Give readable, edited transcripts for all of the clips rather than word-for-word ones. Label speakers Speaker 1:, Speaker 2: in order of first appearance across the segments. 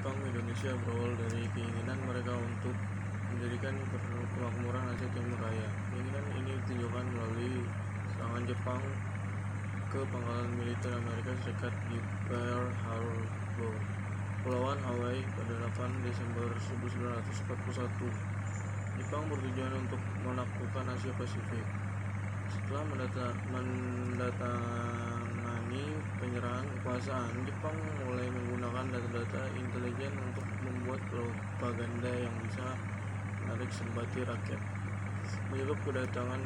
Speaker 1: Jepang Indonesia berawal dari keinginan mereka untuk menjadikan permakmuran Asia Timur Raya. Keinginan ini ditunjukkan melalui serangan Jepang ke pangkalan militer Amerika Serikat di Pearl Harbor, Kepulauan Hawaii pada 8 Desember 1941. Jepang bertujuan untuk menaklukkan Asia Pasifik. Setelah mendatangani penyerahan kekuasaan, Jepang mulai menggunakan data-data intelijen untuk membuat propaganda yang bisa menarik simpati rakyat. Menyebab kedatangan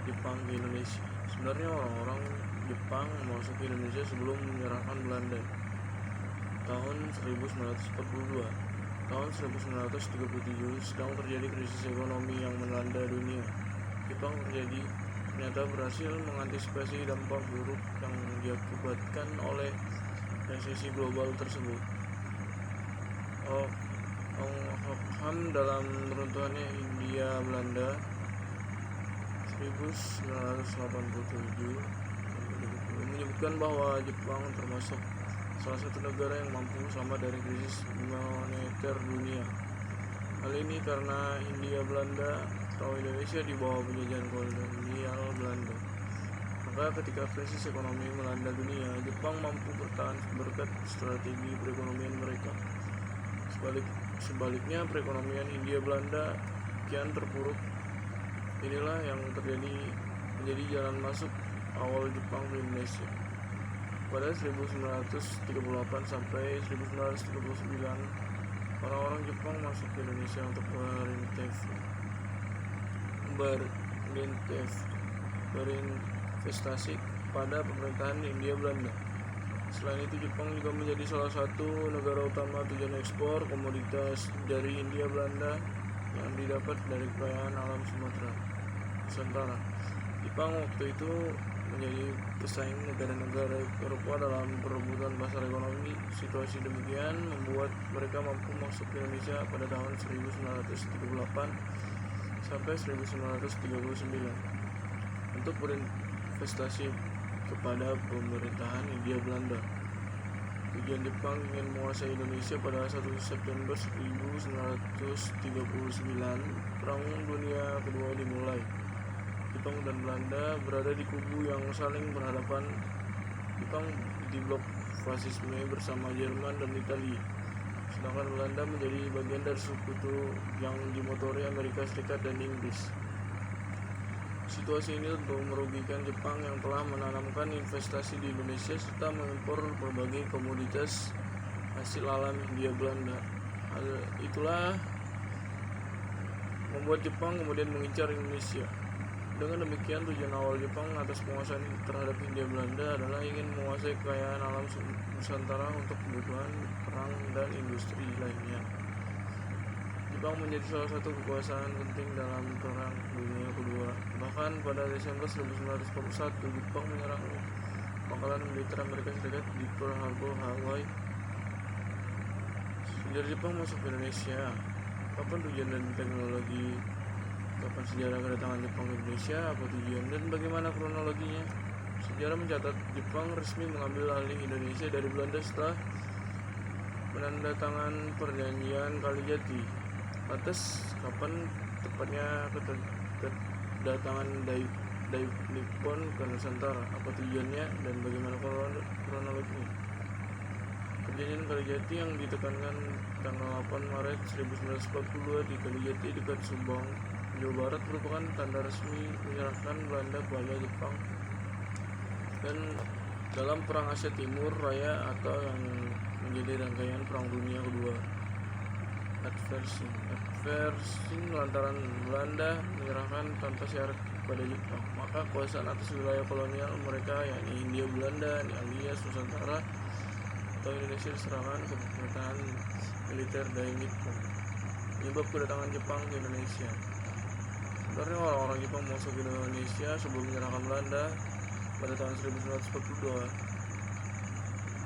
Speaker 1: Jepang ke Indonesia. Sebenarnya orang-orang Jepang masuk ke Indonesia sebelum menyerahkan Belanda. Tahun 1942. Tahun 1937 sedang terjadi krisis ekonomi yang melanda dunia. Jepang ternyata berhasil mengantisipasi dampak buruk yang diakibatkan oleh resesi global tersebut. Ogham dalam runtuhannya Hindia Belanda 1987 menyebutkan bahwa Jepang termasuk salah satu negara yang mampu selamat dari krisis moneter dunia. Hal ini karena Hindia Belanda atau Indonesia di bawah penjajahan kolonial Belanda. Maka ketika krisis ekonomi melanda dunia, Jepang mampu bertahan berkat strategi perekonomian mereka. Sebaliknya, perekonomian Hindia Belanda kian terpuruk. Inilah yang menjadi jalan masuk awal Jepang ke Indonesia. Pada 1938 sampai 1939, orang-orang Jepang masuk ke Indonesia untuk berinvestasi pada pemerintahan Hindia Belanda. Selain itu, Jepang juga menjadi salah satu negara utama tujuan ekspor komoditas dari Hindia Belanda yang didapat dari kekayaan alam Nusantara. Jepang waktu itu menjadi pesaing negara-negara Eropa dalam perebutan pasar ekonomi. Situasi demikian membuat mereka mampu masuk ke Indonesia pada tahun 1938 sampai 1939 untuk berinvestasi kepada pemerintahan Hindia Belanda. Tujuan Jepang ingin menguasai Indonesia pada 1 September 1939. Perang Dunia Kedua dimulai. Jepang dan Belanda berada di kubu yang saling berhadapan. Jepang di blok fasisme bersama Jerman dan Italia, sedangkan Belanda menjadi bagian dari sekutu yang dimotori Amerika Serikat dan Inggris. Situasi ini tentu merugikan Jepang yang telah menanamkan investasi di Indonesia serta mengimpor berbagai komoditas hasil alam Hindia Belanda. Hal itulah membuat Jepang kemudian mengincar Indonesia. Dengan demikian, tujuan awal Jepang atas penguasaan terhadap Hindia Belanda adalah ingin menguasai kekayaan alam Nusantara untuk kebutuhan perang dan industri lainnya. Jepang menjadi salah satu kekuasaan penting dalam Perang Dunia Kedua. Bahkan pada Desember 1941, Jepang menyerang pangkalan militer Amerika Serikat di Pearl Harbor, Hawaii. Sejarah Jepang masuk ke Indonesia. Kapan tujuan dan teknologi? Kapan sejarah kedatangan Jepang ke Indonesia? Apa tujuan dan bagaimana kronologinya? Sejarah mencatat Jepang resmi mengambil alih Indonesia dari Belanda setelah menandatangan perjanjian Kalijati. Lantas, kapan tepatnya kedatangan Nippon ke Nusantara? Apa tujuannya dan bagaimana kronologinya? Perjanjian Kalijati yang ditekankan tanggal 8 Maret 1942 di Kalijati dekat Subang, Jawa Barat merupakan tanda resmi menyerahkan Belanda kepada Jepang dan dalam Perang Asia Timur Raya atau yang menjadi rangkaian Perang Dunia Kedua. Adversing lantaran Belanda menyerahkan tanpa syarat kepada Jepang, maka kekuasaan atas wilayah kolonial mereka yakni Hindia Belanda alias Nusantara atau Indonesia diserahkan ke pemerintahan militer dari Jepang. Menyebab kedatangan Jepang ke Indonesia. Sebenarnya orang-orang Jepang masuk ke Indonesia sebelum menyerahkan Belanda pada tahun 1942.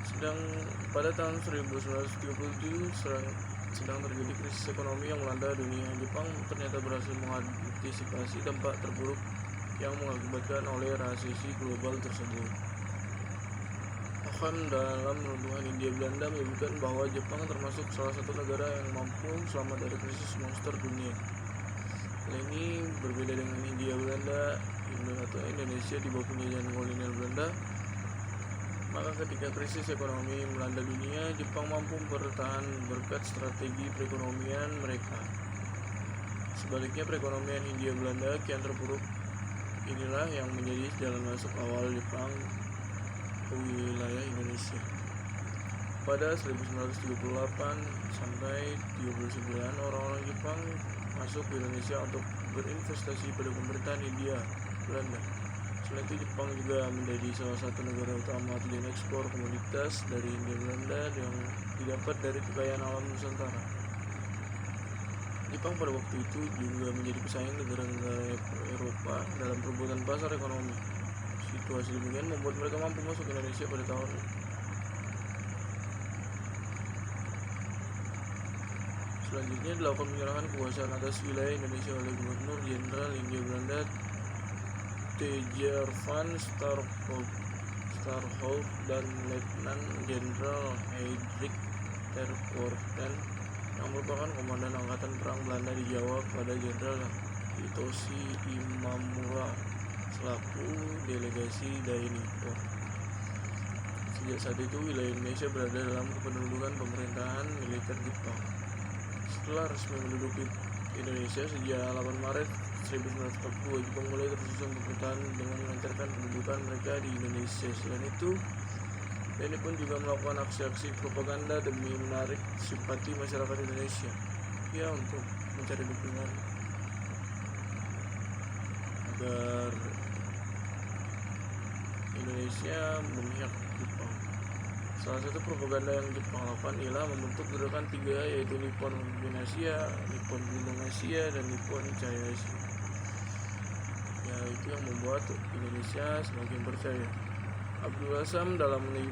Speaker 1: Sedang pada tahun 1937 sedang terjadi krisis ekonomi yang melanda dunia. Jepang ternyata berhasil mengantisipasi dampak terburuk yang mengakibatkan oleh resesi global tersebut. Stefan dalam runtuhan Hindia Belanda menyebutkan bahwa Jepang termasuk salah satu negara yang mampu selamat dari krisis monster dunia. Hal ini berbeda dengan Hindia Belanda atau Indonesia di bawah penjajahan kolonial Belanda. Maka ketika krisis ekonomi melanda dunia, Jepang mampu bertahan berkat strategi perekonomian mereka. Sebaliknya, perekonomian Hindia Belanda kian terpuruk. Inilah yang menjadi jalan masuk awal Jepang ke wilayah Indonesia. Pada 1938 sampai 39, orang-orang Jepang masuk ke Indonesia untuk berinvestasi pada pemerintahan Hindia Belanda. Selain itu, Jepang juga menjadi salah satu negara utama tujuan ekspor komoditas dari Hindia Belanda yang didapat dari kekayaan alam Nusantara. Jepang pada waktu itu juga menjadi pesaing negara-negara Eropa dalam perebutan pasar ekonomi. Situasi demikian membuat mereka mampu masuk ke Indonesia pada tahun selanjutnya. Dilakukan penyerangan kekuasaan atas wilayah Indonesia oleh Gubernur Jenderal Hindia Belanda Tejar van Starhout dan Letnan Jenderal Hendrik Terpoorten yang merupakan komandan angkatan perang Belanda di Jawa pada Jenderal Hitoshi Imamura selaku delegasi dari Nippon. Sejak saat itu, wilayah Indonesia berada dalam kependudukan pemerintahan militer Jepang. Setelah resmi menduduki Indonesia sejak 8 Maret 1942, Jepang mulai tersusun pemerintahan dengan melancarkan pendudukan mereka di Indonesia. Selain itu, TNI pun juga melakukan aksi-aksi propaganda demi menarik simpati masyarakat Indonesia, untuk mencari dukungan agar Indonesia memihak Jepang. Salah satu propaganda yang Jepang lakukan ialah membentuk gerakan tiga, yaitu Nippon Pemimpin Asia, Nippon Gunung Asia, dan Nippon Cahaya Asia. Itu yang membuat Indonesia semakin percaya. Abdul Hasan dalam menuju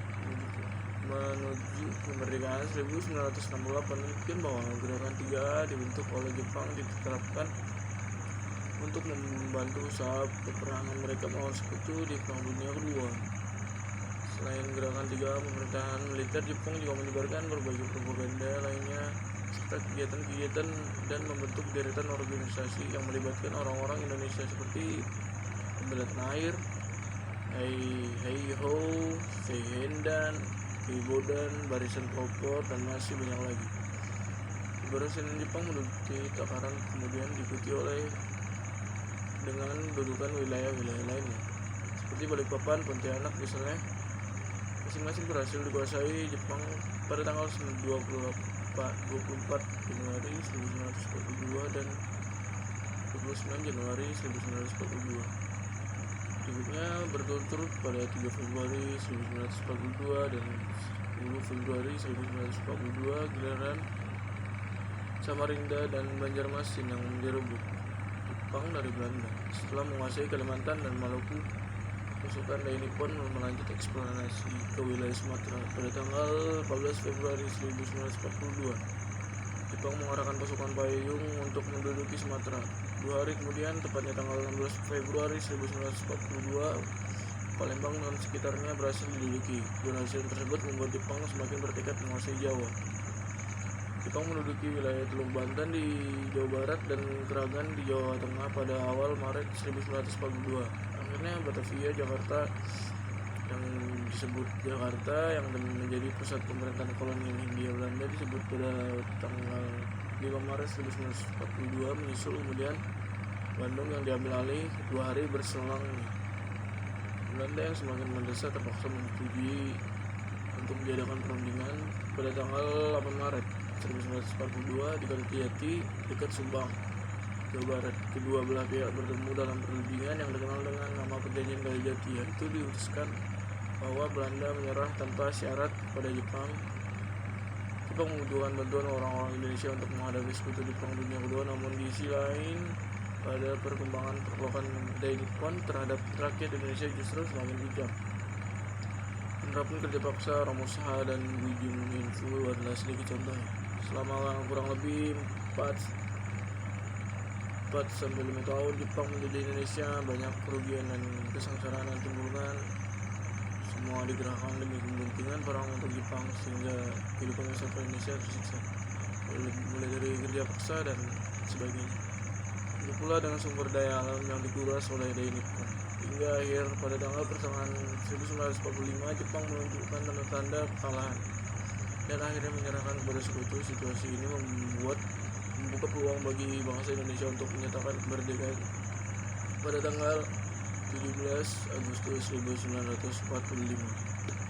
Speaker 1: kemerdekaan 1968 menyebutkan bahwa gerakan 3A dibentuk oleh Jepang diterapkan untuk membantu usaha peperangan mereka melawan sekutu di Perang Dunia Kedua. Selain gerakan 3A, pemerintahan militer Jepang juga menyebarkan berbagai propaganda lainnya serta kegiatan-kegiatan dan membentuk deretan organisasi yang melibatkan orang-orang Indonesia seperti Pembela Tanah Air, Heiho, Sehendan, Keibodan, Barisan Pelopor, dan masih banyak lagi. Keberhasilan Jepang menduduki takaran kemudian diikuti oleh dengan dudukan wilayah-wilayah lainnya seperti Balikpapan, Pontianak misalnya. Masing-masing berhasil dikuasai Jepang pada tanggal 24 Januari 1942 dan 29 Januari 1942. Berikutnya berturut-turut pada 3 Februari 1942 dan 10 Februari 1942 giliran Samarinda dan Banjarmasin yang direbut Jepang dari Belanda. Setelah menguasai Kalimantan dan Maluku, pasukan Nippon melanjut eksplorasi ke wilayah Sumatera. Pada tanggal 14 Februari 1942, Jepang mengarahkan pasukan payung untuk menduduki Sumatera. 2 hari kemudian, tepatnya tanggal 16 Februari 1942, Palembang dan sekitarnya berhasil diduduki. Keberhasilan tersebut membuat Jepang semakin bertekad menguasai Jawa. Jepang menduduki wilayah Teluk Banten di Jawa Barat dan Kragan di Jawa Tengah pada awal Maret 1942. Akhirnya Batavia, Jakarta yang disebut Jakarta yang menjadi pusat pemerintahan kolonial Hindia Belanda disebut pada tanggal 5 Maret 1942, menyusul kemudian Bandung yang diambil alih 2 hari berselang. Belanda yang semakin mendesak terpaksa menyetujui untuk diadakan perundingan pada tanggal 8 Maret 1942 di Kalijati dekat Subang, Jawa Barat. Kedua belah pihak bertemu dalam perundingan yang dikenal dengan nama Perjanjian Kalijati. Itu diutuskan bahwa Belanda menyerah tanpa syarat pada Jepang. Jepang membutuhkan bantuan orang-orang Indonesia untuk menghadapi sekutu di Perang Dunia Kedua. Namun di sisi lain, pada perkembangan perlakuan dari Nippon terhadap rakyat Indonesia justru semakin bijak. Penerapan kerja paksa, Romusha, dan Gujum Info adalah sedikit contohnya. Selama kurang lebih 4-5 tahun Jepang menjajah Indonesia, banyak kerugian dan kesengsaraan yang timbulkan. semua digerakkan demi kepentingan perang untuk Jepang sehingga kehidupan masyarakat Indonesia tersiksa mulai dari kerja paksa dan sebagainya. Itu pula dengan sumber daya alam yang dikuras oleh daya Nippon. Hingga akhir pada tanggal pertengahan 1945 Jepang menunjukkan tanda-tanda kekalahan dan akhirnya menyerahkan kepada sekutu. Situasi ini membuka peluang bagi bangsa Indonesia untuk menyatakan kemerdekaan pada tanggal 17 Agustus 1945.